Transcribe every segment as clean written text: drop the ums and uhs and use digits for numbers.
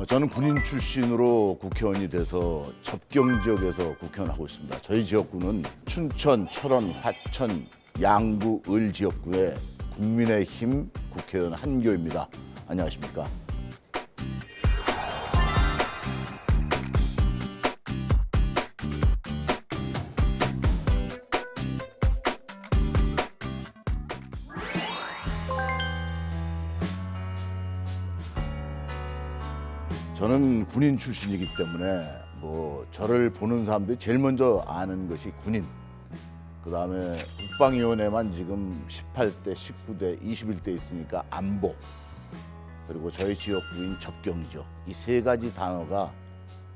저는 군인 출신으로 국회의원이 돼서 접경 지역에서 국회의원하고 있습니다. 저희 지역구는 춘천, 철원, 화천, 양구, 을 지역구의 국민의힘 국회의원 한교입니다. 안녕하십니까? 저는 군인 출신이기 때문에 저를 보는 사람들이 제일 먼저 아는 것이 군인. 그다음에 국방위원회만 지금 18대, 19대, 21대 있으니까 안보. 그리고 저희 지역구인 접경지역. 이 세 가지 단어가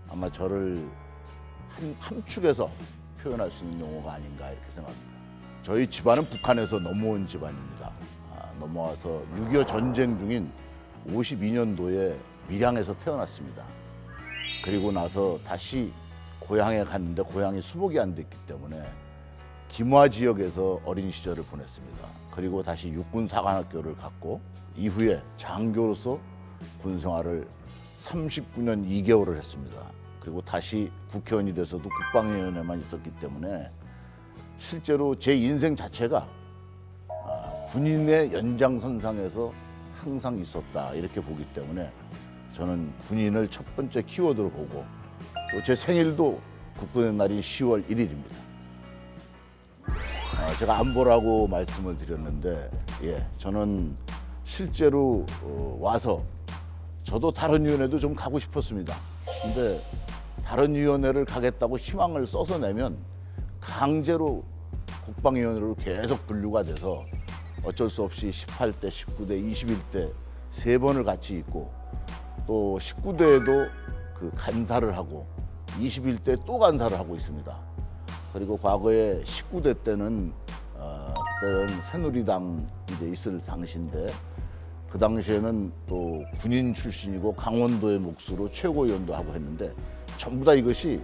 아마 저를 함축해서 표현할 수 있는 용어가 아닌가 이렇게 생각합니다. 저희 집안은 북한에서 넘어온 집안입니다. 넘어와서 6.25 전쟁 중인 52년도에 밀양에서 태어났습니다. 그리고 나서 다시 고향에 갔는데 고향이 수복이 안 됐기 때문에 김화 지역에서 어린 시절을 보냈습니다. 그리고 다시 육군 사관학교를 갔고 이후에 장교로서 군 생활을 39년 2개월을 했습니다. 그리고 다시 국회의원이 돼서도 국방위원회만 있었기 때문에 실제로 제 인생 자체가 군인의 연장선상에서 항상 있었다 이렇게 보기 때문에 저는 군인을 첫 번째 키워드로 보고 또 제 생일도 국군의 날인 10월 1일입니다. 제가 안보라고 말씀을 드렸는데 저는 실제로 와서 저도 다른 위원회도 좀 가고 싶었습니다. 근데 다른 위원회를 가겠다고 희망을 써서 내면 강제로 국방위원회로 계속 분류가 돼서 어쩔 수 없이 18대, 19대, 21대 세 번을 같이 있고 또 19대에도 그 간사를 하고 21대 또 간사를 하고 있습니다. 그리고 과거에 19대 때는 그때는 새누리당 이제 있을 당시인데 그 당시에는 또 군인 출신이고 강원도의 몫으로 최고위원도 하고 했는데 전부 다 이것이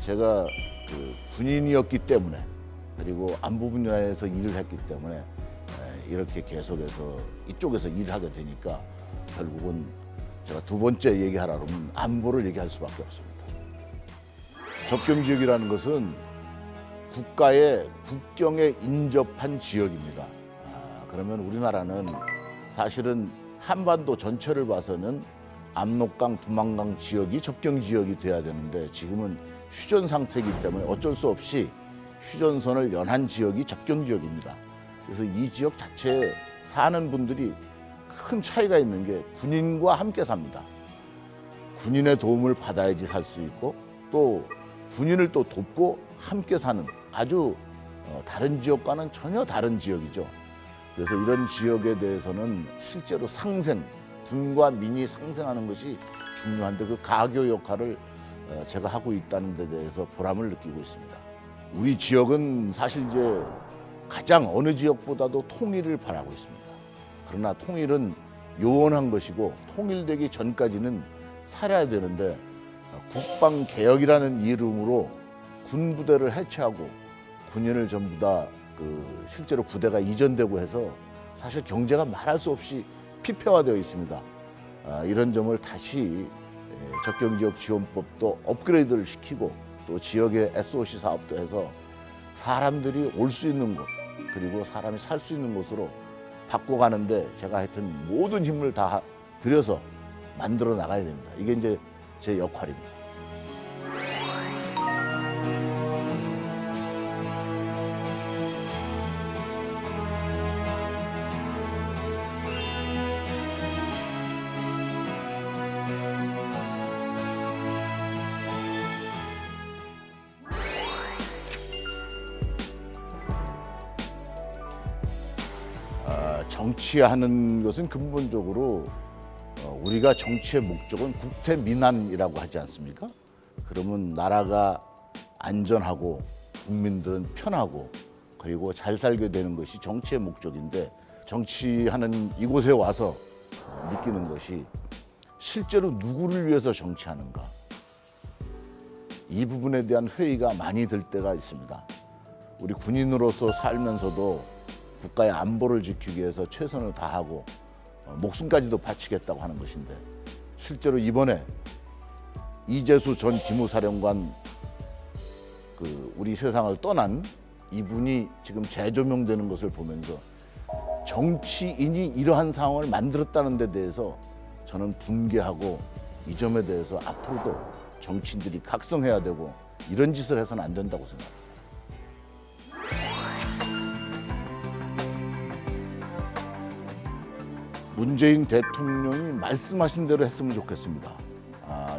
제가 그 군인이었기 때문에 그리고 안보 분야에서 일을 했기 때문에 이렇게 계속해서 이쪽에서 일을 하게 되니까 결국은 제가 두 번째 얘기하라 그러면 안보를 얘기할 수밖에 없습니다. 접경지역이라는 것은 국가의 국경에 인접한 지역입니다. 그러면 우리나라는 사실은 한반도 전체를 봐서는 압록강, 두만강 지역이 접경지역이 돼야 되는데 지금은 휴전 상태이기 때문에 어쩔 수 없이 휴전선을 연한 지역이 접경지역입니다. 그래서 이 지역 자체에 사는 분들이 큰 차이가 있는 게 군인과 함께 삽니다. 군인의 도움을 받아야지 살 수 있고 또 군인을 또 돕고 함께 사는 아주 다른 지역과는 전혀 다른 지역이죠. 그래서 이런 지역에 대해서는 실제로 상생, 군과 민이 상생하는 것이 중요한데 그 가교 역할을 제가 하고 있다는 데 대해서 보람을 느끼고 있습니다. 우리 지역은 사실 이제 가장 어느 지역보다도 통일을 바라고 있습니다. 그러나 통일은 요원한 것이고 통일되기 전까지는 살아야 되는데 국방개혁이라는 이름으로 군 부대를 해체하고 군인을 전부 다 실제로 부대가 이전되고 해서 사실 경제가 말할 수 없이 피폐화되어 있습니다. 이런 점을 다시 접경지역 지원법도 업그레이드를 시키고 또 지역의 SOC 사업도 해서 사람들이 올 수 있는 곳 그리고 사람이 살 수 있는 곳으로 바꿔가는데 제가 하여튼 모든 힘을 다 들여서 만들어 나가야 됩니다. 이게 이제 제 역할입니다. 정치하는 것은 근본적으로 우리가 정치의 목적은 국태민안이라고 하지 않습니까? 그러면 나라가 안전하고 국민들은 편하고 그리고 잘 살게 되는 것이 정치의 목적인데 정치하는 이곳에 와서 느끼는 것이 실제로 누구를 위해서 정치하는가 이 부분에 대한 회의가 많이 들 때가 있습니다. 우리 군인으로서 살면서도 국가의 안보를 지키기 위해서 최선을 다하고 목숨까지도 바치겠다고 하는 것인데 실제로 이번에 이재수 전 기무사령관 우리 세상을 떠난 이분이 지금 재조명되는 것을 보면서 정치인이 이러한 상황을 만들었다는 데 대해서 저는 분개하고 이 점에 대해서 앞으로도 정치인들이 각성해야 되고 이런 짓을 해서는 안 된다고 생각합니다. 문재인 대통령이 말씀하신 대로 했으면 좋겠습니다.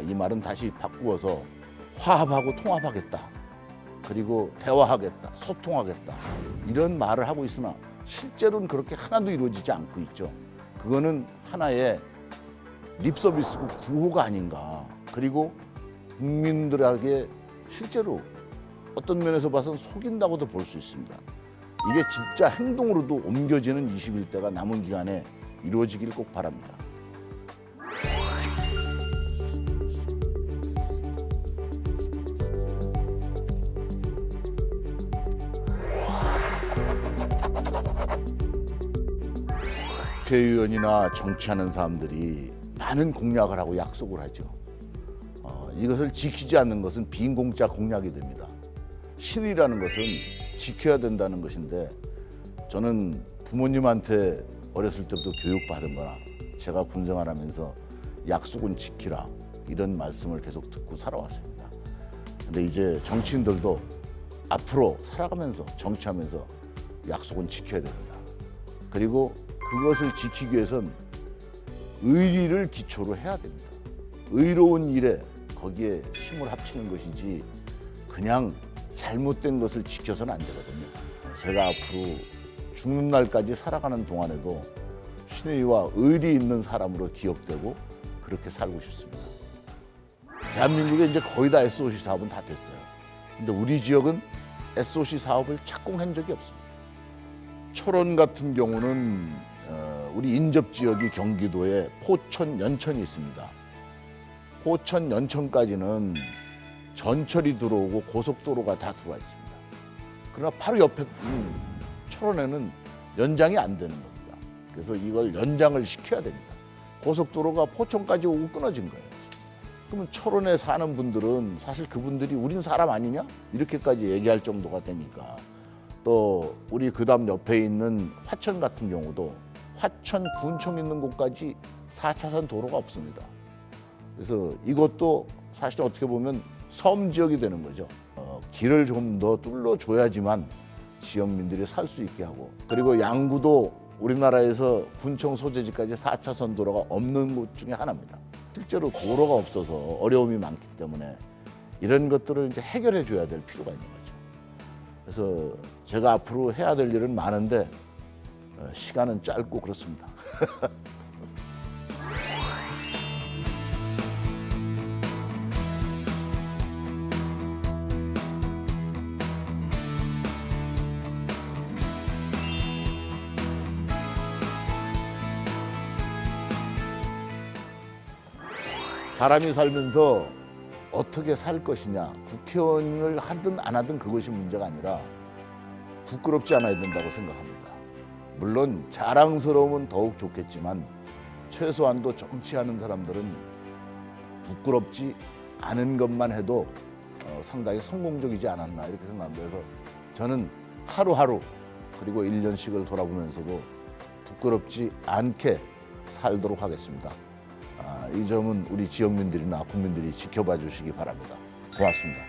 이 말은 다시 바꾸어서 화합하고 통합하겠다. 그리고 대화하겠다. 소통하겠다. 이런 말을 하고 있으나 실제로는 그렇게 하나도 이루어지지 않고 있죠. 그거는 하나의 립서비스고 구호가 아닌가. 그리고 국민들에게 실제로 어떤 면에서 봐서는 속인다고도 볼 수 있습니다. 이게 진짜 행동으로도 옮겨지는 21대가 남은 기간에 이루어지길 꼭 바랍니다. 국회의원이나 정치하는 사람들이 많은 공약을 하고 약속을 하죠. 이것을 지키지 않는 것은 빈공짜 공약이 됩니다. 신이라는 것은 지켜야 된다는 것인데 저는 부모님한테 어렸을 때부터 교육받은 거나 제가 군생활하면서 약속은 지키라 이런 말씀을 계속 듣고 살아왔습니다. 근데 이제 정치인들도 앞으로 살아가면서 정치하면서 약속은 지켜야 됩니다. 그리고 그것을 지키기 위해선 의리를 기초로 해야 됩니다. 의로운 일에 거기에 힘을 합치는 것이지 그냥 잘못된 것을 지켜서는 안 되거든요. 제가 앞으로 죽는 날까지 살아가는 동안에도 신의와 의리 있는 사람으로 기억되고 그렇게 살고 싶습니다. 대한민국에 이제 거의 다 SOC 사업은 다 됐어요. 근데 우리 지역은 SOC 사업을 착공한 적이 없습니다. 철원 같은 경우는 우리 인접 지역이 경기도에 포천, 연천이 있습니다. 포천, 연천까지는 전철이 들어오고 고속도로가 다 들어와 있습니다. 그러나 바로 옆에 철원에는 연장이 안 되는 겁니다. 그래서 이걸 연장을 시켜야 됩니다. 고속도로가 포천까지 오고 끊어진 거예요. 그러면 철원에 사는 분들은 사실 그분들이 우린 사람 아니냐? 이렇게까지 얘기할 정도가 되니까 또 우리 그다음 옆에 있는 화천 같은 경우도 화천 군청 있는 곳까지 4차선 도로가 없습니다. 그래서 이것도 사실 어떻게 보면 섬 지역이 되는 거죠. 길을 좀 더 뚫어줘야지만 지역민들이 살 수 있게 하고 그리고 양구도 우리나라에서 군청 소재지까지 4차선 도로가 없는 곳 중에 하나입니다. 실제로 도로가 없어서 어려움이 많기 때문에 이런 것들을 이제 해결해 줘야 될 필요가 있는 거죠. 그래서 제가 앞으로 해야 될 일은 많은데 시간은 짧고 그렇습니다. 사람이 살면서 어떻게 살 것이냐, 국회의원을 하든 안 하든 그것이 문제가 아니라 부끄럽지 않아야 된다고 생각합니다. 물론 자랑스러우면 더욱 좋겠지만 최소한도 정치하는 사람들은 부끄럽지 않은 것만 해도 상당히 성공적이지 않았나 이렇게 생각합니다. 그래서 저는 하루하루 그리고 1년씩을 돌아보면서도 부끄럽지 않게 살도록 하겠습니다. 이 점은 우리 지역민들이나 국민들이 지켜봐 주시기 바랍니다. 고맙습니다.